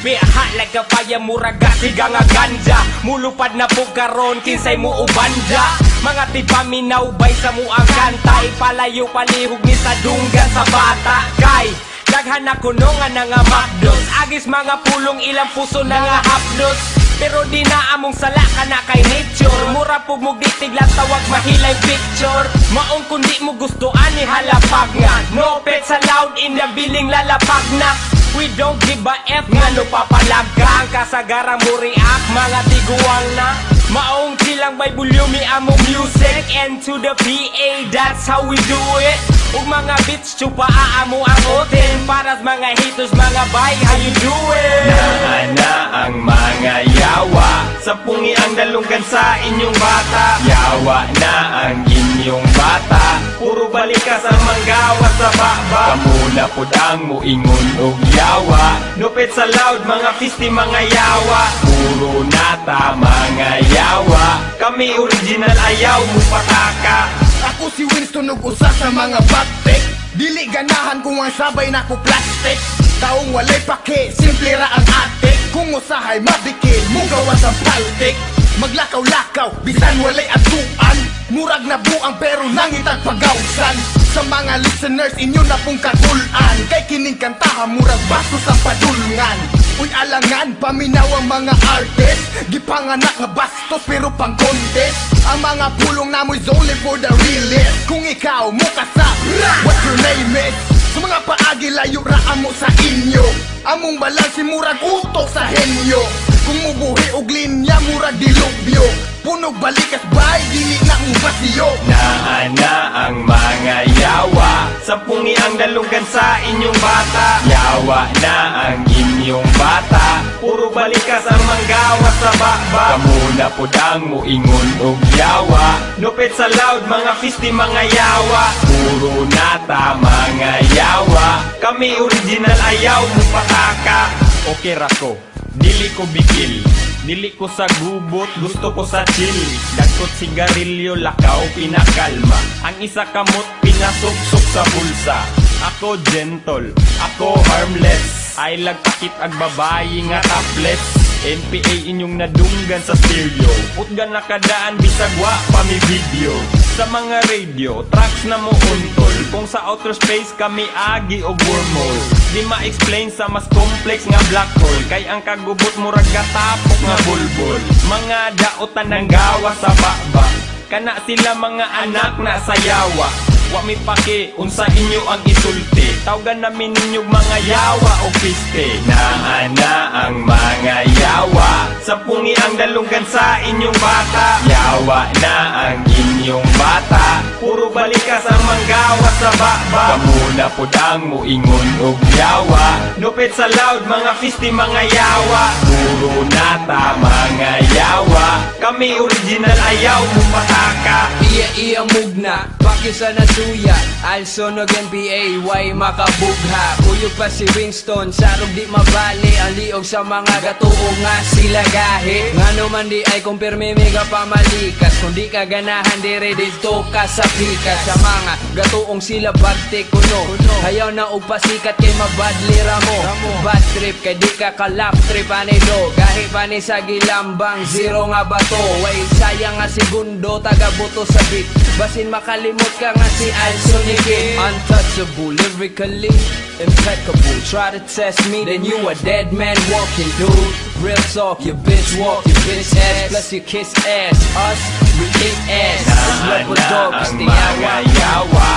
Me hot like a fire, muraga siga nga ganja. Mulupad na po karon, kinsay mo ubanda. Mga tipaminaw bay sa mo ang kanta. Ipalayo palihog ni sa dunggan sa bata. Kay daghan na kuno nga nga makdos. Agis mga pulong ilang puso na nga hapdos. Pero di na among sala ka na kay nature. Mura po mo gitigla tawag mahilay picture. Maong kundi mo gustoan ni halapag nga. No pet sa loud in the billing lalapag na. We don't give a F nga no papalaga. Ang kasagarang mo react mga tiguang na. Maong silang may volume among music. And to the PA, that's how we do it. Ug mga beats chupa aamo ang oten. Para sa mga haters mga bay, how you doing? Naana ang mga yawa. Sampungi ang dalunggan sa inyong bata. Yawa na ang inyong bata. Puro balika sa manggawa sa baba. Kamula po ang muingon og yawa. Nupit sa loud mga fisti mga yawa. Puro nata mga yawa. Kami original ayaw mo pataka. Ako si Winston ug usa sa mga batik. Dili ganahan kung ang sabay na ko plastic. Taong walay pake, simple ra ang atik. Kung usahay mabikil, mugawas ang paltik. Maglakaw-lakaw, bisan walay atuan. Murag na buang pero nangitag pagawsan. Sa mga listeners, inyo na pong katulan. Kay kining kantaha, murag bastos ang padulngan. Uy alangan, paminaw ang mga artist. Gipanganak nga bastos pero pang contest. Ang mga pulong namoy's only for the realist. Kung ikaw mo kasap, what your name is? Sa mga paagi layo ra amo sa inyo. Among balansi murag utok sa henyo. Kung mubuhi og linya murag dilubyo. Punog balikas bay, dili na mo basiyo. Naana ang mga yawa. Sampungi ang dalunggan sa inyong bata. Yawa na ang inyong bata. Puro balikas ang manggawa sa baba. Kamuna po ang muingon og yawa. Nupit sa loud mga fisti mga yawa. Puro nata mga yawa. Kami original ayaw mo pataka. Okay rako, dili ko bigil. Dili ko sa gubot, gusto ko sa chill. Dagkot sigarilyo, lakaw, pinakalma. Ang isa kamot, pinasuksok sa bulsa. Ako gentle, ako harmless. Ay lagpakit ag babayi nga topless. NPA inyong nadunggan sa stereo. Utgan nakadaan, bisagwa pa mi video. Sa mga radio, tracks na mo untol. Kung sa outer space kami agi o wormhole. Di ma-explain sa mas complex nga black hole. Kay ang kagubot mo ragatapok nga bulbul. Mga daotan ng gawa sa baba. Kana sila mga anak na sayawa. Wa mi pake, unsa inyo ang isulti. Tawgan namin ninyong mga yawa o piste. Naana ang mga yawa. Sampungi ang dalunggan sa inyong bata. Yawa na ang inyong bata. Puro balikas ang manggawa sa baba. Kamuna po ang muingon og yawa. Nupit sa loud mga fisti mga yawa. Puro nata mga yawa. Kami original ayaw mo pataka. Iya mugna, pakisa na suya. Alsonog NPA, way makabugha. Kuyog pa si Winston, sarog di mabali. Ang liog sa mga gatuong nga sila gahe. Nga naman di ay kumpirme mega pamalikas. Kung di ka ganahan dire dito ka sa pikas. Sa mga gatuong sila bagte kuno. Hayaw na upasikat kay mabadlira mo. Bad trip kay di ka kalap trip anido. Gahe pa ni sa gilambang zero nga bato. Way sayang nga segundo taga buto sa beat. Basin makalimot ka nga si Alson Nigit. Untouchable, lyrically impeccable. Try to test me, then you a dead man walking, dude. Real talk, your bitch walk, your bitch ass. Plus you kiss ass, us, we kick ass. Level dog, is the yawa.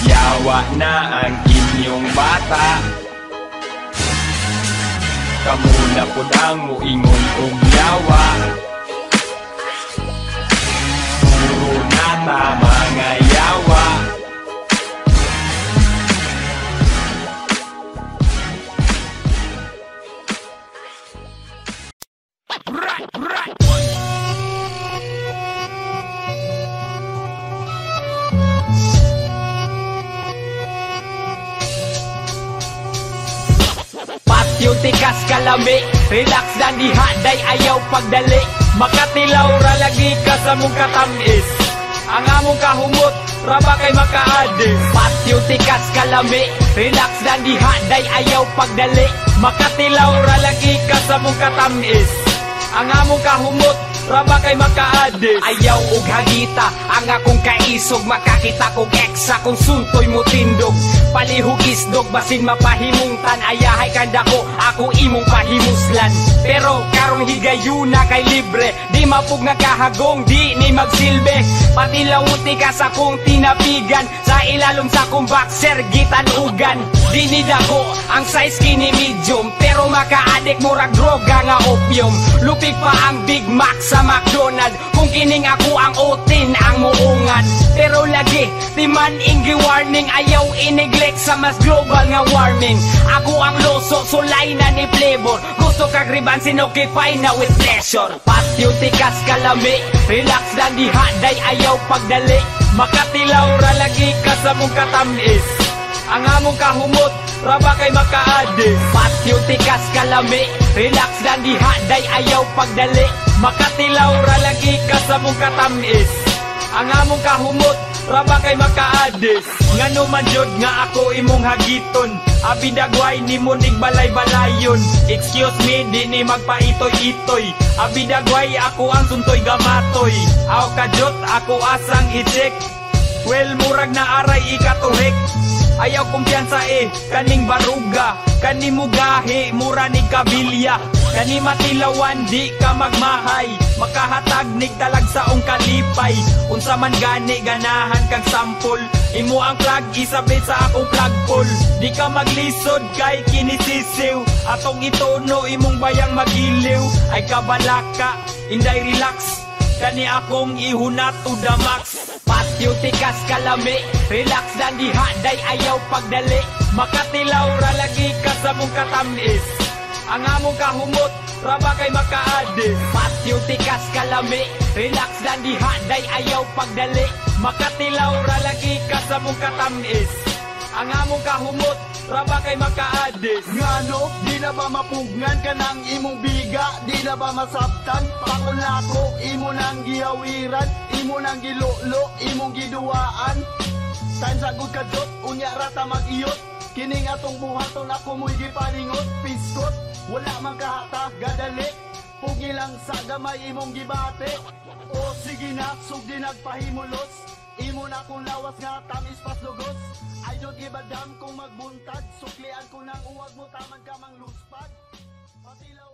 Yawa na ang inyong bata. Kamuna po ang muingon og yawa. Puro nata mga yawa. Patyo tikas kalami, relax dan dihaday ayaw pagdali. Makatilaw ra lagi ka sa mong katamis. Ang among kahumot, raba kay makaadis. Patyo tikas kalami, Relax lang diha, day ayaw pagdali. Makatilaw ra lagi ka sa mong katamis. Ang among kahumot, raba kay makaadis. Ayaw og hagita, ang akong kaisog. Makakita kong eksa kung suntoy mo tindog. Palihog isdog, basin mapahimungtan. Ayahay kanda ko, ako imong pahimuslan. Pero karong higayuna kay libre. Di mapug nga kahagong, di ni magsilbi. Patilawuti ka sa kong tinapigan. Sa ilalom sa kong boxer, gitanugan. Di ni dako, ang size kini medium. Pero makaadik murag droga nga opium. Lupig pa ang Big Mac sa McDonald. Kung kining ako ang otin, ang muungan. Pero lagi, di man inggi warning. Ayaw ineglect sa mas global nga warming. Ako ang loso, sulay na ni flavor. Gusto kag riban, sinokipay na with pleasure. Patyo tikas kalami, relax lang diha, day ayaw pagdali. Makatilaw ra lagi ka sa mong katamis. Ang among kahumot, raba kay makaadis. Patyo tikas kalami, relax lang diha, day ayaw pagdali. Makatilaw ra lagi ka sa mong katamis. Ang among kahumot, raba kay makaadis. Ngano man jud nga ako imong hagiton. Abidagway ni mo nig balay-balayon. Excuse me, di ni magpaitoy-itoy. Abidagway ako ang suntoy gamatoy. Aw kajot ako asang i-check. Well, murag na aray ikaturek. Ayaw kumpiyansa kaning baruga. Kani mugahe, mura ni kabilya. Kani matilawan, di ka magmahay. Makahatag nig talag sa kalipay. Unsa man gani, ganahan kag sampol. Imo ang plug, isabit sa akong plug pull. Di ka maglisod kay kinisisiw. Atong itono, imong bayang magiliw. Ay kabalaka, inday relax. Kani akong ihunat to the max. Patyo tikas kalami, relax lang diha, day ayaw pagdali. Makatilaw ra lagi ka sa mong katamis. Ang among kahumot, raba kay makaadis. Patyo tikas kalami, relax lang diha, day ayaw pagdali. Makatilaw ra lagi ka sa mong katamis. Ang among kahumot, raba kay makaadis. Ngano, di na ba mapugnan ka ng imong biga? Di na ba masabtan? Pakulako, imo nang gihawiran. Imo nang gilolo, imong giduwaan. Time sa good kadot, unya rata mag-iyot. Kining atong buhaton ako mo'y gipaningot. Piskot, wala man kahata, gadali. Pugi lang sa gamay imong gibate. O sige na, sugdi nagpahimulos. Imo na kung lawas nga tamis pas lugos. I don't give a damn kung magbuntag. Suklian ko nang uwag mo taman ka mang luspad. Patilaw